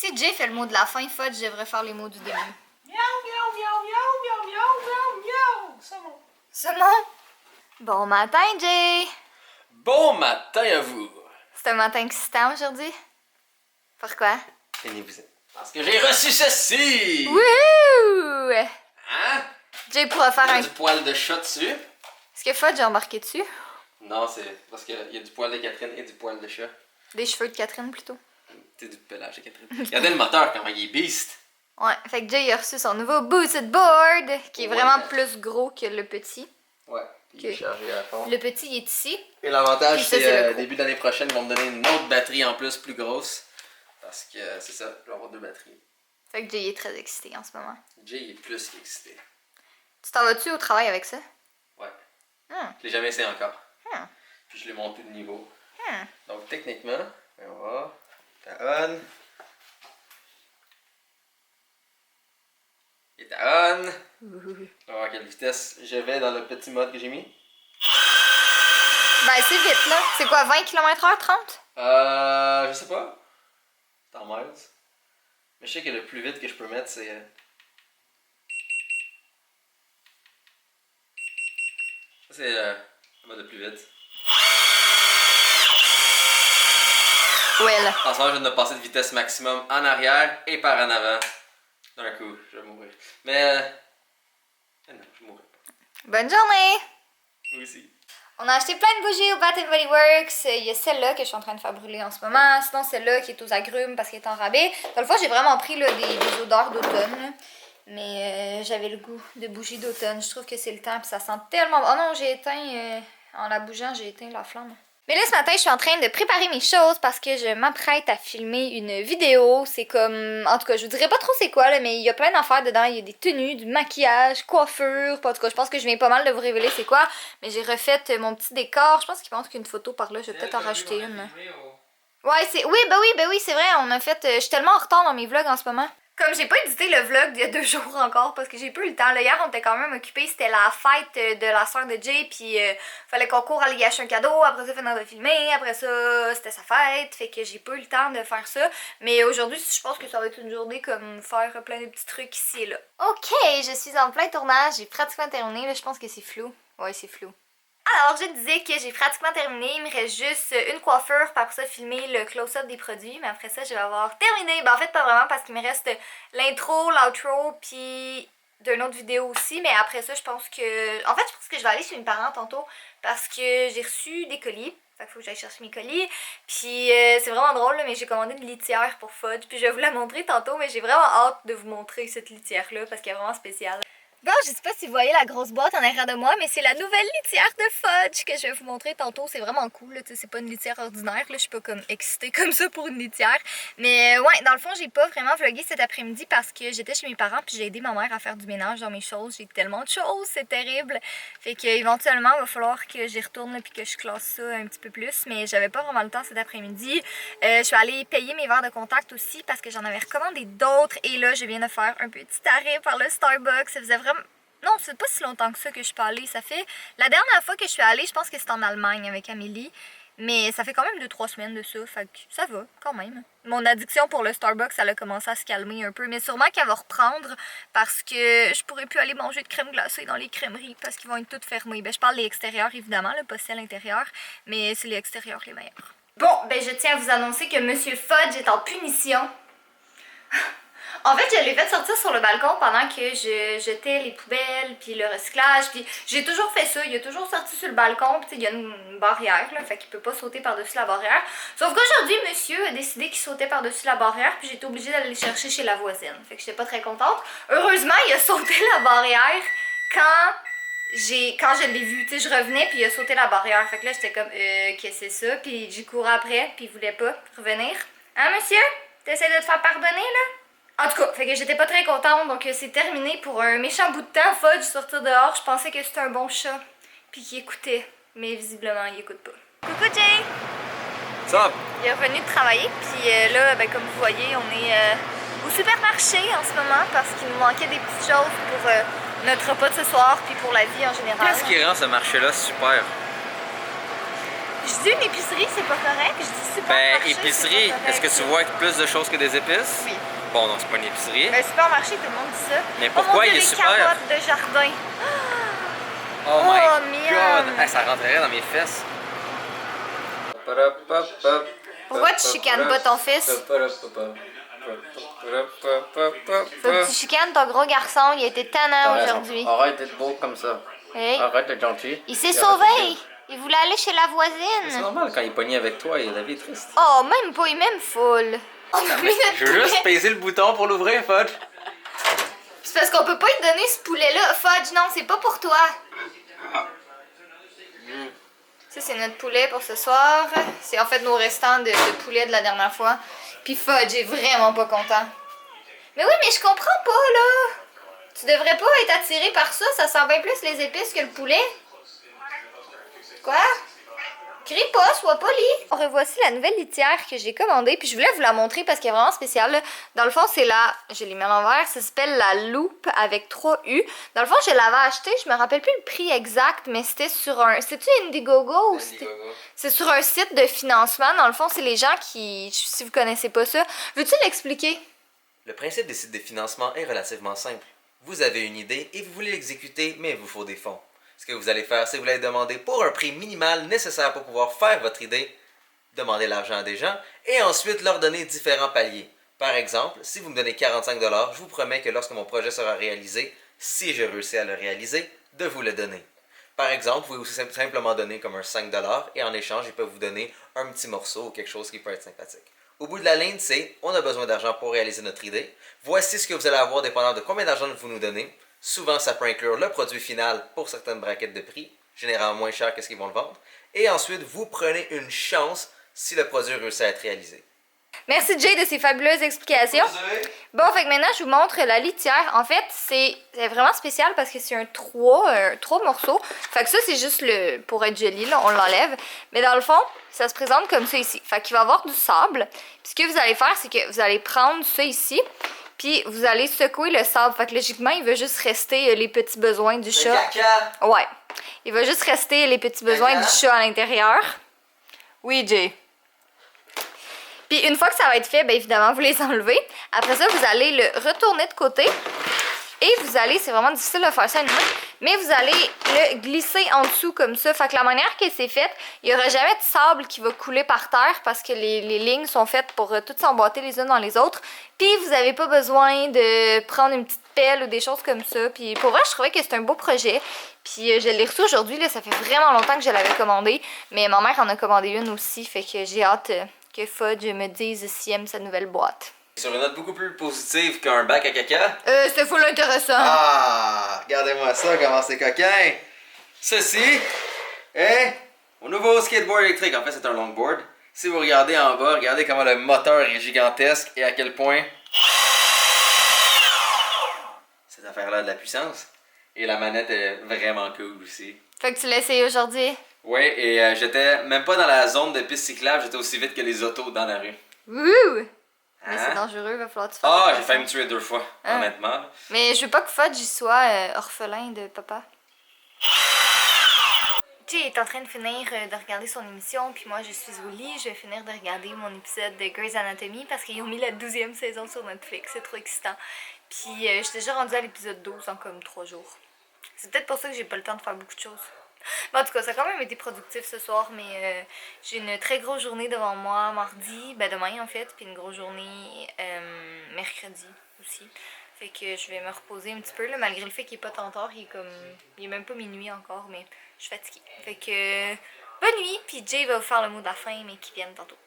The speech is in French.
Si Jay fait le mot de la fin, Fudge devrait faire les mots du début. Miaou, miaou, miaou, miaou, miaou, miaou, miaou, miaou. Saumon. Saumon? Bon matin, Jay! Bon matin à vous. C'est un matin excitant aujourd'hui? Pourquoi? Tenez-vous. Parce que j'ai reçu ceci. Wouhou! Hein? Jay pourra faire Il y a un... du poil de chat dessus. Est-ce que Fudge a embarqué dessus? Non, c'est parce qu'il y a du poil de Catherine et du poil de chat. Des cheveux de Catherine, plutôt. C'est du pelage de Catherine. Regardez le moteur, comment il est beast. Ouais, fait que Jay a reçu son nouveau boosted board, qui est vraiment Ouais. plus gros que le petit. Ouais, il est Ok. chargé à fond. Le petit, il est ici. Et l'avantage, Puis ça, c'est c'est le gros. début d'année prochaine, ils vont me donner une autre batterie en plus, plus grosse. Parce que c'est ça, je vais avoir 2 batteries. Fait que Jay est très excité en ce moment. Jay il est plus qu'excité. Tu t'en vas-tu au travail avec ça? Ouais. Hmm. Je l'ai jamais essayé encore. Hmm. Puis je l'ai monté de niveau. Hmm. Donc techniquement, on va. T'as on. Et t'as on. On va voir à quelle vitesse je vais dans le petit mode que j'ai mis. Ben, c'est vite, là. C'est quoi, 20 km/h, 30? Je sais pas. C'est en miles. Mais je sais que le plus vite que je peux mettre, c'est. Ça, c'est le mode le plus vite. Well. En ce moment, je viens de passer de vitesse maximum en arrière et par en avant. D'un coup, je vais mourir. Mais. Non, je mourrai pas. Bonne journée! Moi aussi. On a acheté plein de bougies au Bath & Body Works. Il y a celle-là que je suis en train de faire brûler en ce moment. Sinon, celle-là qui est aux agrumes parce qu'elle est en rabais. Dans le fond, j'ai vraiment pris là, des odeurs d'automne. Là. Mais j'avais le goût de bougies d'automne. Je trouve que c'est le temps. Puis ça sent tellement... Oh non, j'ai éteint... en la bougeant, j'ai éteint la flamme. Mais là, ce matin, je suis en train de préparer mes choses parce que je m'apprête à filmer une vidéo. C'est comme... En tout cas, je vous dirais pas trop c'est quoi, là, mais il y a plein d'affaires dedans. Il y a des tenues, du maquillage, coiffure. En tout cas, je pense que je viens pas mal de vous révéler c'est quoi. Mais j'ai refait mon petit décor. Je pense qu'il manque une photo par là. Je vais peut-être en rajouter une. Ouais, c'est... Oui, ben oui, c'est vrai. On a fait... je suis tellement en retard dans mes vlogs en ce moment. Comme j'ai pas édité le vlog d'il y a 2 jours encore parce que j'ai pas eu le temps. Là, hier, on était quand même occupés. C'était la fête de la soeur de Jay. Puis fallait qu'on court aller y acheter un cadeau. Après ça, finir de filmer. Après ça, c'était sa fête. Fait que j'ai pas eu le temps de faire ça. Mais aujourd'hui, je pense que ça va être une journée comme faire plein de petits trucs ici et là. Ok, je suis en plein tournage. J'ai pratiquement terminé. Là, je pense que c'est flou. Ouais, c'est flou. Alors, je disais que j'ai pratiquement terminé. Il me reste juste une coiffure, puis après ça, filmer le close-up des produits. Mais après ça, je vais avoir terminé. Ben, en fait, pas vraiment, parce qu'il me reste l'intro, l'outro, puis d'une autre vidéo aussi. Mais après ça, je pense que... En fait, je pense que je vais aller chez mes parents tantôt, parce que j'ai reçu des colis. Fait qu'il faut que j'aille chercher mes colis. Puis c'est vraiment drôle, là, mais j'ai commandé une litière pour Fudge. Puis je vais vous la montrer tantôt, mais j'ai vraiment hâte de vous montrer cette litière-là, parce qu'elle est vraiment spéciale. Bon, je sais pas si vous voyez la grosse boîte en arrière de moi, mais c'est la nouvelle litière de Fudge que je vais vous montrer tantôt. C'est vraiment cool, là, c'est pas une litière ordinaire, là, je suis pas comme excitée comme ça pour une litière. Mais ouais, dans le fond, j'ai pas vraiment vlogué cet après-midi parce que j'étais chez mes parents puis j'ai aidé ma mère à faire du ménage dans mes choses. J'ai tellement de choses, c'est terrible. Fait que éventuellement, il va falloir que j'y retourne puis que je classe ça un petit peu plus. Mais j'avais pas vraiment le temps cet après-midi. Je suis allée payer mes verres de contact aussi parce que j'en avais recommandé d'autres. Et là, je viens de faire un petit arrêt par le Starbucks. Ça faisait vraiment... Non, c'est pas si longtemps que ça que je suis pas allée. Ça fait... La dernière fois que je suis allée, je pense que c'était en Allemagne avec Amélie. Mais ça fait quand même 2-3 semaines de ça. Fait que ça va, quand même. Mon addiction pour le Starbucks, elle a commencé à se calmer un peu. Mais sûrement qu'elle va reprendre parce que je pourrais plus aller manger de crème glacée dans les crèmeries parce qu'ils vont être toutes fermées. Ben, je parle des extérieurs, évidemment, là, pas celles intérieures. Mais c'est les extérieurs les meilleurs. Bon, ben je tiens à vous annoncer que Monsieur Fudge est en punition. En fait, je l'ai fait sortir sur le balcon pendant que je jetais les poubelles puis le recyclage. Puis j'ai toujours fait ça. Il est toujours sorti sur le balcon. Puis il y a une barrière, là, fait qu'il peut pas sauter par-dessus la barrière. Sauf qu'aujourd'hui, monsieur a décidé qu'il sautait par-dessus la barrière. Puis j'étais obligée d'aller le chercher chez la voisine. Fait que j'étais pas très contente. Heureusement, il a sauté la barrière quand je l'ai vu. Tu sais, je revenais puis il a sauté la barrière. Fait que là, j'étais comme, qu'est-ce que c'est ça? Puis j'ai couru après puis il voulait pas revenir. Hein, monsieur? T'essaies de te faire pardonner, là? En tout cas, fait que j'étais pas très contente, donc c'est terminé pour un méchant bout de temps. Fudge sortir dehors, je pensais que c'était un bon chat, puis qu'il écoutait, mais visiblement il écoute pas. Coucou Jay! Ça! Il est revenu de travailler, puis là, ben, comme vous voyez, on est au supermarché en ce moment parce qu'il nous manquait des petites choses pour notre repas de ce soir, puis pour la vie en général. Qu'est-ce qui rend ce marché-là super? Je dis une épicerie, c'est pas correct. Je dis supermarché. Épicerie, c'est pas est-ce que correct. tu vois plus de choses que des épices? Oui. Bon, non, c'est pas une épicerie. Ben, supermarché, tout le monde dit ça. Mais Oh pourquoi mon Dieu, il est les super? carottes de jardin. Oh my miam. god! Ça rentrerait dans mes fesses. Pourquoi tu chicanes pas ton fils? Faut que tu chicanes ton gros garçon, il était tannant aujourd'hui. Arrête d'être beau comme ça. Hey. Arrête d'être gentil. Il s'est sauvé! Il voulait aller chez la C'est voisine. normal quand il est pogné avec toi, la vie est triste. Oh, même pas, il m'aime full. On a mis notre Je veux juste poulet. peser le bouton pour l'ouvrir, Fudge. C'est parce qu'on peut pas te donner ce poulet-là. Fudge, non, c'est pas pour toi. Ça, c'est notre poulet pour ce soir. C'est en fait nos restants de poulet de la dernière fois. Puis Fudge est vraiment pas content. Mais oui, mais je comprends pas, là. Tu devrais pas être attiré par ça. Ça sent bien plus les épices que le poulet. Quoi? Crie pas, sois poli. Revoici la nouvelle litière que j'ai commandée. Puis je voulais vous la montrer parce qu'elle est vraiment spéciale. Là. Dans le fond, c'est la... Je l'ai mis à l'envers. Ça s'appelle la Loop avec 3 U. Dans le fond, je l'avais acheté. Je me rappelle plus le prix exact, mais c'était sur un... C'est-tu Indiegogo ou c'était... C'est sur un site de financement. Dans le fond, c'est les gens qui... Si vous connaissez pas ça. Veux-tu l'expliquer? Le principe des sites de financement est relativement simple. Vous avez une idée et vous voulez l'exécuter, mais il vous faut des fonds. Ce que vous allez faire, c'est que vous allez demander pour un prix minimal nécessaire pour pouvoir faire votre idée, demander l'argent à des gens et ensuite leur donner différents paliers. Par exemple, si vous me donnez 45 $, je vous promets que lorsque mon projet sera réalisé, si je réussis à le réaliser, de vous le donner. Par exemple, vous pouvez aussi simplement donner comme un 5 $ et en échange, ils peuvent vous donner un petit morceau ou quelque chose qui peut être sympathique. Au bout de la ligne, c'est on a besoin d'argent pour réaliser notre idée. Voici ce que vous allez avoir dépendant de combien d'argent vous nous donnez. Souvent, ça peut inclure le produit final pour certaines braquettes de prix, généralement moins cher que ce qu'ils vont le vendre. Et ensuite, vous prenez une chance si le produit réussit à être réalisé. Merci Jay de ces fabuleuses explications. Bon, fait que maintenant, je vous montre la litière. En fait, c'est vraiment spécial parce que c'est un 3 morceaux. Fait que ça, c'est juste le pour être joli, là, on l'enlève. Mais dans le fond, ça se présente comme ça ici. Fait qu'il va y avoir du sable. Puis ce que vous allez faire, c'est que vous allez prendre ça ici. Puis vous allez secouer le sable. Fait que logiquement, il va juste rester les petits besoins du chat. Caca! Ouais. Il va juste rester les petits besoins du chat à l'intérieur. Oui, Jay. Puis une fois que ça va être fait, bien évidemment, vous les enlevez. Après ça, vous allez le retourner de côté. Et vous allez, c'est vraiment difficile de faire ça à une main, mais vous allez le glisser en dessous comme ça. Fait que la manière que c'est fait, il n'y aura jamais de sable qui va couler par terre parce que les lignes sont faites pour toutes s'emboîter les unes dans les autres. Puis vous n'avez pas besoin de prendre une petite pelle ou des choses comme ça. Puis pour vrai, je trouvais que c'était un beau projet. Puis je l'ai reçu aujourd'hui, là, ça fait vraiment longtemps que je l'avais commandé. Mais ma mère en a commandé une aussi, fait que j'ai hâte que Fudge me dise s'il aime sa nouvelle boîte. Sur une note beaucoup plus positive qu'un bac à caca. C'était full intéressant. Ah, regardez-moi ça, comment c'est coquin. Ceci est mon nouveau skateboard électrique. En fait, c'est un longboard. Si vous regardez en bas, regardez comment le moteur est gigantesque et à quel point cette affaire-là a de la puissance. Et la manette est vraiment cool aussi. Fait que tu l'as essayé aujourd'hui? Oui, et j'étais même pas dans la zone de piste cyclable, j'étais aussi vite que les autos dans la rue. Wouh! Mais Hein? c'est dangereux, il va falloir que tu fasses Ah, j'ai attention. failli me tuer 2 fois, honnêtement. Mais je veux pas que Fudge y soit orphelin de papa. Jay est en train de finir de regarder son émission, puis moi je suis au lit, je vais finir de regarder mon épisode de Grey's Anatomy parce qu'ils ont mis la 12e saison sur Netflix, c'est trop excitant. Puis je suis déjà rendue à l'épisode 12 en comme 3 jours. C'est peut-être pour ça que j'ai pas le temps de faire beaucoup de choses. Mais en tout cas, ça a quand même été productif ce soir, mais j'ai une très grosse journée devant moi mardi, ben demain en fait, puis une grosse journée mercredi aussi. Fait que je vais me reposer un petit peu, là, malgré le fait qu'il est pas tant tard, il est même pas minuit encore, mais je suis fatiguée. Fait que bonne nuit, puis Jay va vous faire le mot de la fin, mais qu'il vienne tantôt.